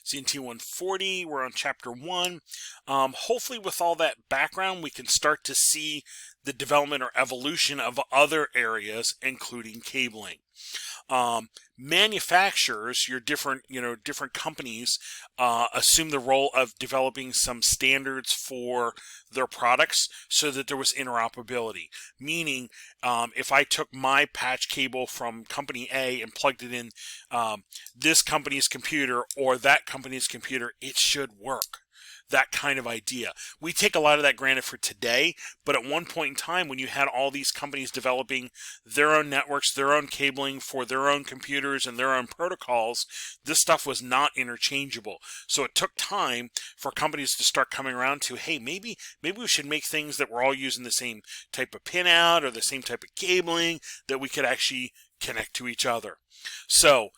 CNT140. We're on Chapter 1. Hopefully with all that background, we can start to see the development or evolution of other areas, including cabling. Manufacturers, your different companies, assume the role of developing some standards for their products so that there was interoperability. Meaning, if I took my patch cable from company A and plugged it in this company's computer or that company's computer, it should work. That kind of idea. We take a lot of that granted for today, but at one point in time when you had all these companies developing their own networks, their own cabling for their own computers and their own protocols, this stuff was not interchangeable. So it took time for companies to start coming around to, hey, maybe we should make things that we're all using the same type of pinout or the same type of cabling that we could actually connect to each other. So,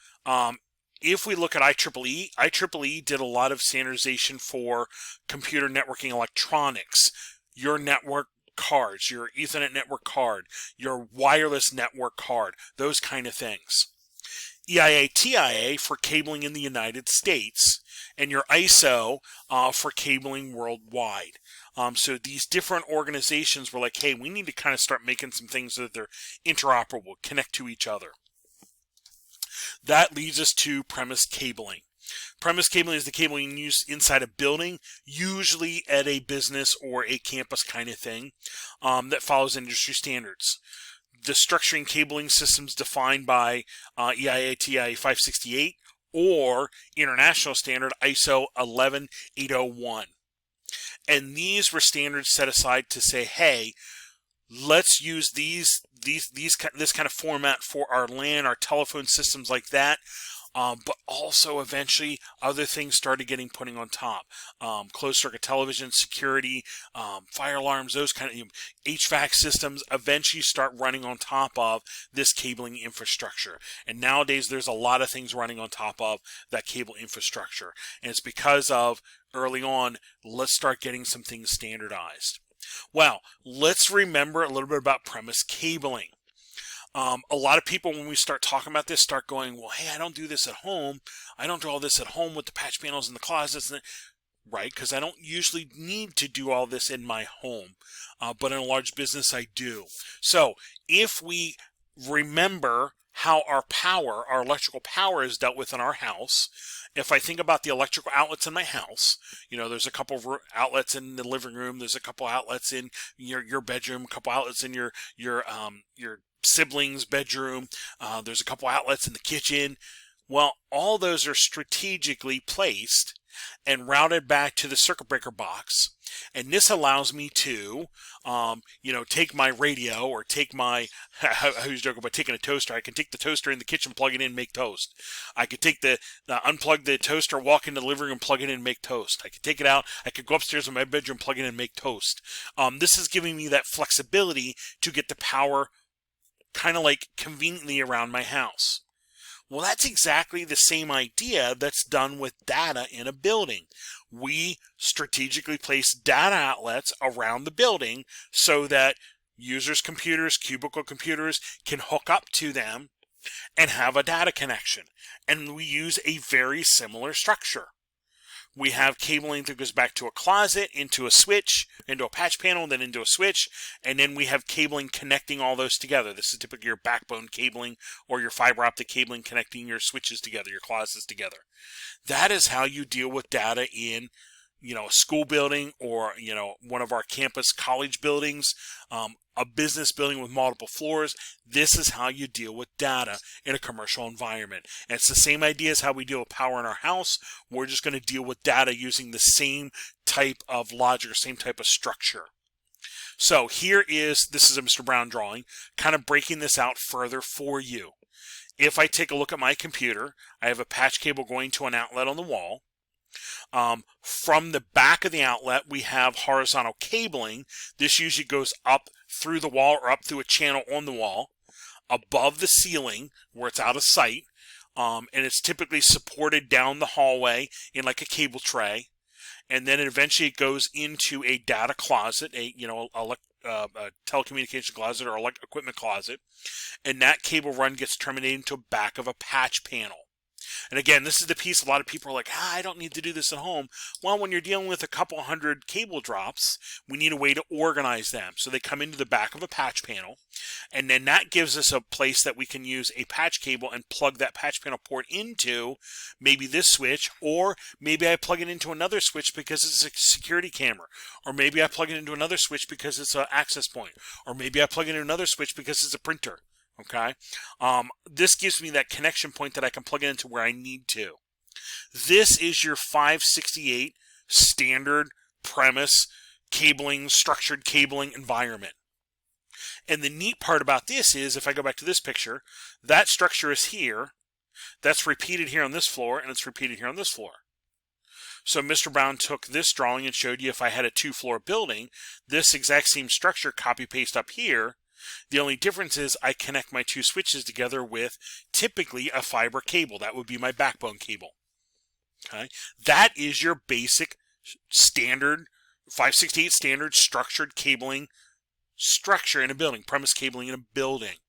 if we look at IEEE did a lot of standardization for computer networking electronics, your network cards, your Ethernet network card, your wireless network card, those kind of things. EIA-TIA for cabling in the United States, and your ISO for cabling worldwide. So these different organizations were like, hey, we need to kind of start making some things so that they're interoperable, connect to each other. That leads us to premise cabling. Premise cabling is the cabling used inside a building, usually at a business or a campus kind of thing, that follows industry standards. The structuring cabling systems defined by EIA-TIA 568 or international standard ISO 11801. And these were standards set aside to say, hey, let's use this kind of format for our LAN, our telephone systems like that, but also eventually other things started getting putting on top. Closed circuit television, security, fire alarms, those kind of HVAC systems eventually start running on top of this cabling infrastructure. And nowadays there's a lot of things running on top of that cable infrastructure. And it's because of early on, let's start getting some things standardized. Well, let's remember a little bit about premise cabling. A lot of people, when we start talking about this, start going, well, hey, I don't do this at home. I don't do all this at home with the patch panels in the closets. Right, because I don't usually need to do all this in my home, but in a large business I do. So if we remember how our electrical power is dealt with in our house, if I think about the electrical outlets in my house, there's a couple of outlets in the living room, there's a couple outlets in your bedroom, a couple outlets in your sibling's bedroom, there's a couple outlets in the kitchen. Well, all those are strategically placed and routed back to the circuit breaker box. And this allows me to, take my radio or take my, I was joking about taking a toaster. I can take the toaster in the kitchen, plug it in, make toast. I could take unplug the toaster, walk into the living room, plug it in, make toast. I could take it out. I could go upstairs in my bedroom, plug it in, make toast. This is giving me that flexibility to get the power kind of like conveniently around my house. Well, that's exactly the same idea that's done with data in a building. We strategically place data outlets around the building so that users' computers, cubicle computers can hook up to them and have a data connection. And we use a very similar structure. We have cabling that goes back to a closet, into a switch, into a patch panel, then into a switch, and then we have cabling connecting all those together. This is typically your backbone cabling or your fiber optic cabling connecting your switches together, your closets together. That is how you deal with data in, a school building or, one of our campus college buildings, a business building with multiple floors. This is how you deal with data in a commercial environment. And it's the same idea as how we deal with power in our house. We're just going to deal with data using the same type of logic or same type of structure. So this is a Mr. Brown drawing, kind of breaking this out further for you. If I take a look at my computer, I have a patch cable going to an outlet on the wall. From the back of the outlet, we have horizontal cabling. This usually goes up through the wall or up through a channel on the wall, above the ceiling where it's out of sight, and it's typically supported down the hallway in like a cable tray, and then eventually it goes into a data closet, a telecommunication closet or equipment closet, and that cable run gets terminated into the back of a patch panel. And again, this is the piece a lot of people are like, I don't need to do this at home. Well, when you're dealing with a couple hundred cable drops, we need a way to organize them. So they come into the back of a patch panel, and then that gives us a place that we can use a patch cable and plug that patch panel port into maybe this switch, or maybe I plug it into another switch because it's a security camera, or maybe I plug it into another switch because it's an access point, or maybe I plug it into another switch because it's a printer. Okay, this gives me that connection point that I can plug it into where I need to. This is your 568 standard premise cabling, structured cabling environment. And the neat part about this is, if I go back to this picture, that structure is here, that's repeated here on this floor, and it's repeated here on this floor. So Mr. Brown took this drawing and showed you if I had a 2-floor building, this exact same structure copy-paste up here. The only difference is I connect my 2 switches together with typically a fiber cable. That would be my backbone cable. Okay, that is your basic standard 568 standard structured cabling structure in a building, premise cabling in a building.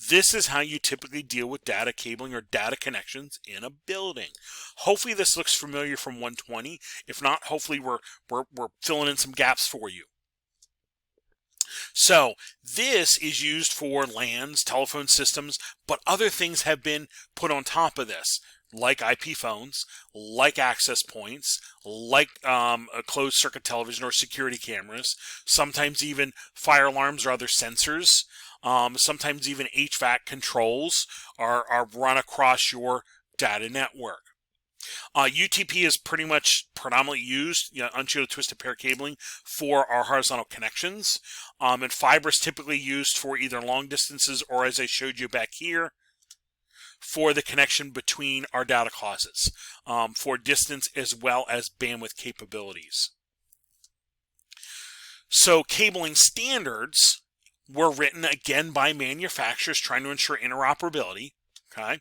This is how you typically deal with data cabling or data connections in a building. Hopefully this looks familiar from 120. If not, hopefully we're filling in some gaps for you. So this is used for LANs, telephone systems, but other things have been put on top of this, like IP phones, like access points, like a closed circuit television or security cameras, sometimes even fire alarms or other sensors, sometimes even HVAC controls are run across your data network. UTP is pretty much predominantly used, unshielded twisted pair cabling, for our horizontal connections. And fiber is typically used for either long distances or, as I showed you back here, for the connection between our data closets, for distance as well as bandwidth capabilities. So cabling standards were written again by manufacturers trying to ensure interoperability. Okay,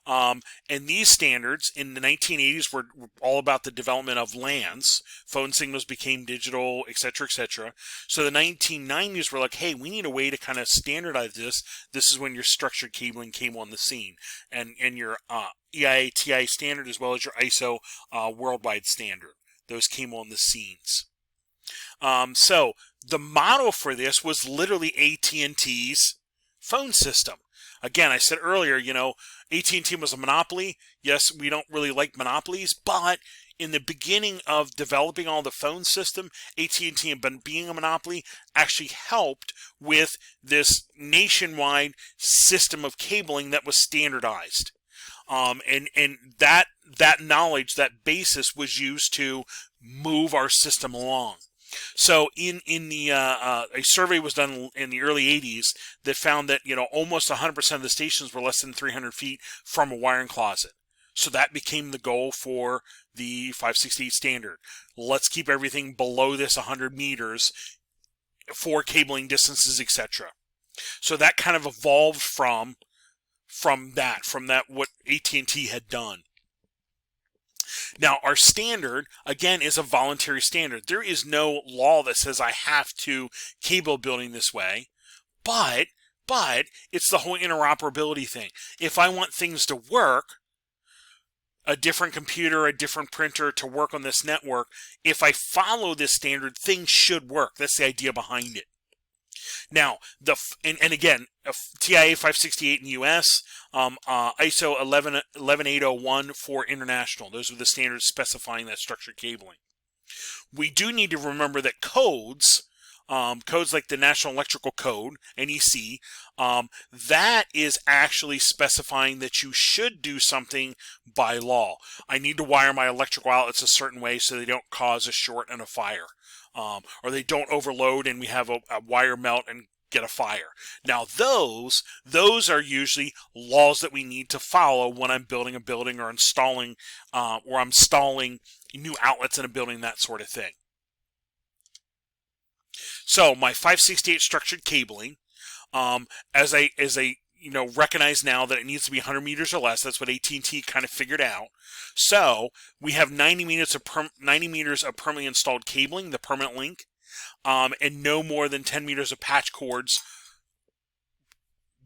and these standards in the 1980s were all about the development of LANs. Phone signals became digital, etc., etc. So the 1990s were like, hey, we need a way to kind of standardize this. This is when your structured cabling came on the scene, and your EIA-TIA standard as well as your ISO worldwide standard. Those came on the scenes. So the model for this was literally AT&T's phone system. Again, I said earlier, AT&T was a monopoly. Yes, we don't really like monopolies, but in the beginning of developing all the phone system, AT&T, and being a monopoly, actually helped with this nationwide system of cabling that was standardized. And that knowledge, that basis, was used to move our system along. So in the a survey was done in the early 80s that found that almost 100% of the stations were less than 300 feet from a wiring closet. So that became the goal for the 568 standard. Let's keep everything below this 100 meters for cabling distances, etc. So that kind of evolved from that what AT&T had done. Now, our standard, again, is a voluntary standard. There is no law that says I have to cable building this way, but it's the whole interoperability thing. If I want things to work, a different computer, a different printer to work on this network, if I follow this standard, things should work. That's the idea behind it. Now, and again, TIA 568 in US, ISO 11801 for international. Those are the standards specifying that structured cabling. We do need to remember that codes like the National Electrical Code, NEC, that is actually specifying that you should do something by law. I need to wire my electrical outlets a certain way so they don't cause a short and a fire. Or they don't overload and we have a wire melt and get a fire. Now those are usually laws that we need to follow when I'm building a building or installing or I'm installing new outlets in a building, that sort of thing. So my 568 structured cabling, as I recognize now that it needs to be 100 meters or less. That's what AT&T kind of figured out. So we have 90 meters of permanently installed cabling, the permanent link, and no more than 10 meters of patch cords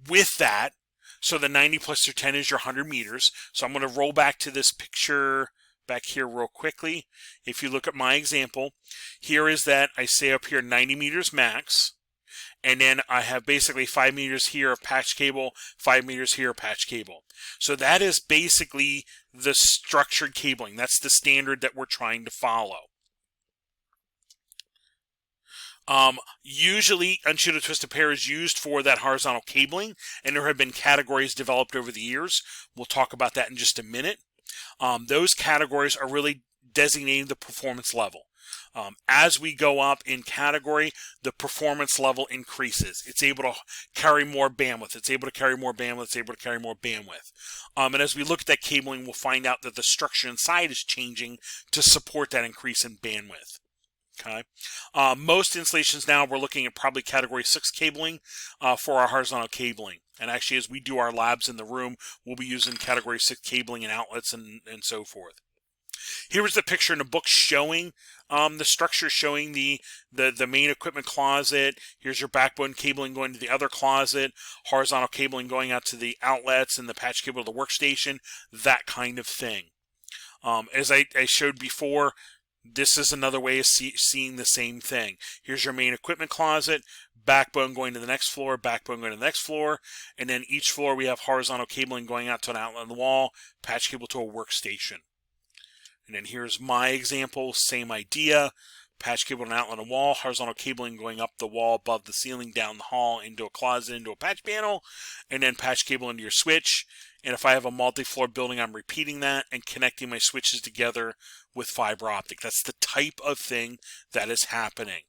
with that So the 90 plus your 10 is your 100 meters. So I'm going to roll back to this picture back here real quickly. If you look at my example, here is that I say up here 90 meters max. And then I have basically 5 meters here of patch cable, 5 meters here of patch cable. So that is basically the structured cabling. That's the standard that we're trying to follow. Usually unshielded twisted pair is used for that horizontal cabling, and there have been categories developed over the years. We'll talk about that in just a minute. Those categories are really designating the performance level. As we go up in category, the performance level increases. It's able to carry more bandwidth. It's able to carry more bandwidth. It's able to carry more bandwidth. And as we look at that cabling, we'll find out that the structure inside is changing to support that increase in bandwidth. Okay. Most installations now, we're looking at probably category 6 cabling for our horizontal cabling. And actually, as we do our labs in the room, we'll be using category 6 cabling and outlets and so forth. Here is the picture in the book showing the structure, showing the main equipment closet. Here's your backbone cabling going to the other closet, horizontal cabling going out to the outlets, and the patch cable to the workstation, that kind of thing. As I showed before, this is another way of seeing the same thing. Here's your main equipment closet, backbone going to the next floor, backbone going to the next floor, and then each floor we have horizontal cabling going out to an outlet on the wall, patch cable to a workstation. And then here's my example, same idea, patch cable to an outlet on the wall, horizontal cabling going up the wall, above the ceiling, down the hall, into a closet, into a patch panel, and then patch cable into your switch. And if I have a multi-floor building, I'm repeating that and connecting my switches together with fiber optic. That's the type of thing that is happening.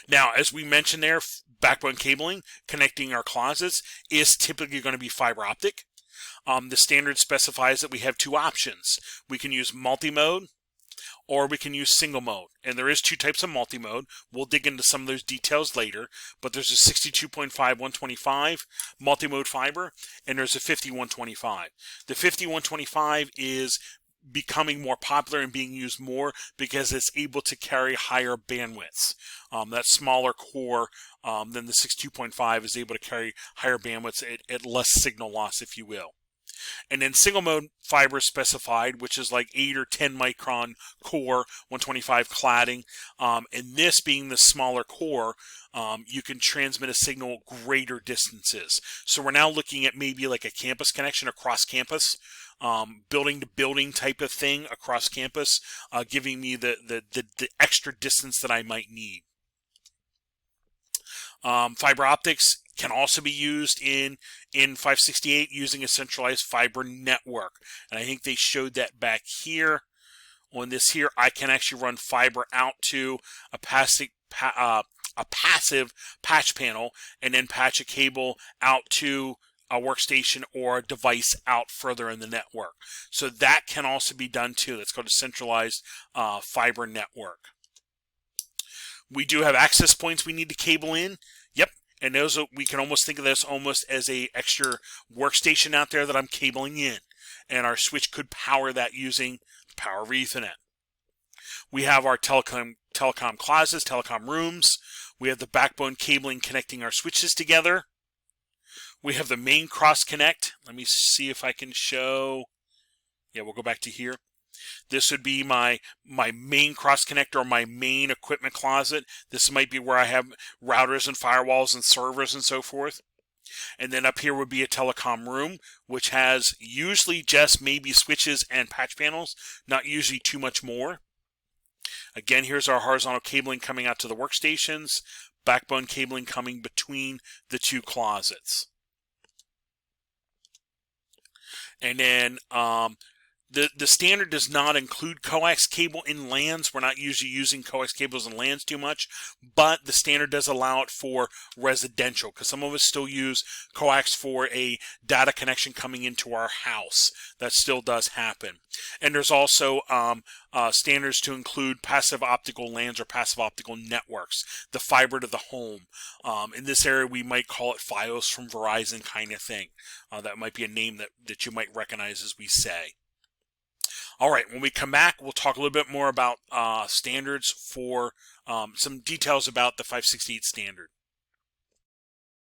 Now, as we mentioned there, backbone cabling connecting our closets is typically going to be fiber optic. The standard specifies that we have two options. We can use multi-mode or we can use single mode. And there is two types of multi-mode. We'll dig into some of those details later, but there's a 62.5 125 multi-mode fiber, and there's a 50-125. The 50-125 is becoming more popular and being used more because it's able to carry higher bandwidths. That smaller core than the 62.5 is able to carry higher bandwidths at less signal loss, if you will. And then single mode fiber specified, which is like 8 or 10 micron core, 125 cladding. And this being the smaller core, you can transmit a signal greater distances. So we're now looking at maybe like a campus connection across campus, building to building type of thing across campus, giving me the extra distance that I might need. Fiber optics can also be used in 568 using a centralized fiber network. And I think they showed that back here on this here. I can actually run fiber out to a passive patch panel and then patch a cable out to a workstation or a device out further in the network. So that can also be done too. That's called a centralized fiber network. We do have access points we need to cable in. Yep. And those we can almost think of this almost as a extra workstation out there that I'm cabling in. And our switch could power that using power over Ethernet. We have our telecom closets, telecom rooms. We have the backbone cabling connecting our switches together. We have the main cross connect. Let me see if I can show. Yeah, we'll go back to here. This would be my main cross connect or my main equipment closet. This might be where I have routers and firewalls and servers and so forth. And then up here would be a telecom room, which has usually just maybe switches and patch panels, not usually too much more. Again, here's our horizontal cabling coming out to the workstations, backbone cabling coming between the two closets. And then the standard does not include coax cable in LANs. We're not usually using coax cables in LANs too much, but the standard does allow it for residential because some of us still use coax for a data connection coming into our house. That still does happen. And there's also standards to include passive optical LANs or passive optical networks, the fiber to the home. In this area, we might call it FiOS from Verizon kind of thing. That might be a name that you might recognize as we say. All right, when we come back, we'll talk a little bit more about standards for some details about the 568 standard.